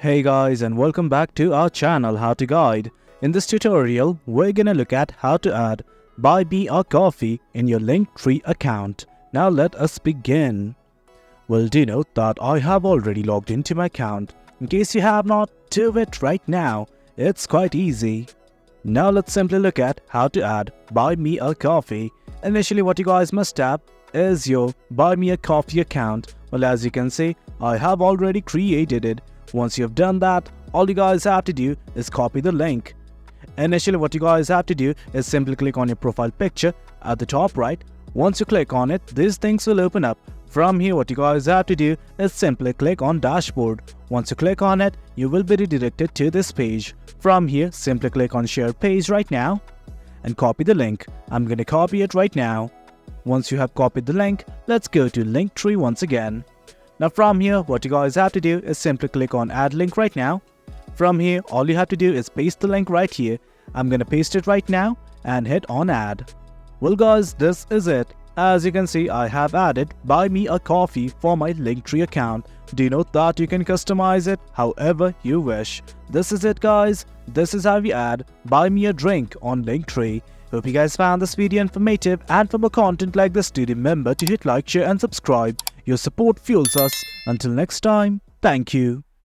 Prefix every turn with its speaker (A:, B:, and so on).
A: Hey guys, and welcome back to our channel How to Guide. In this tutorial, we're gonna look at how to add Buy Me a Coffee in your Linktree account. Now let us begin. Well, do note that I have already logged into my account. In case you have not, do it right now. It's quite easy. Now let's simply look at how to add Buy Me a Coffee. Initially, what you guys must tap is your Buy Me a Coffee account. Well, as you can see, I have already created it. Once you have done that, all you guys have to do is copy the link. Initially, what you guys have to do is simply click on your profile picture at the top right. Once you click on it, these things will open up. From here, what you guys have to do is simply click on dashboard. Once you click on it, you will be redirected to this page. From here, simply click on share page right now and copy the link. I'm going to copy it right now. Once you have copied the link, let's go to Linktree once again. Now from here, what you guys have to do is simply click on add link right now. From here, all you have to do is paste the link right here. I'm gonna paste it right now and hit on add. Well guys, this is it. As you can see, I have added Buy Me a Coffee for my Linktree account. Do note that you can customize it however you wish. This is it guys. This is how you add Buy Me a Drink on Linktree. Hope you guys found this video informative, and for more content like this, do remember to hit like, share and subscribe. Your support fuels us. Until next time, thank you.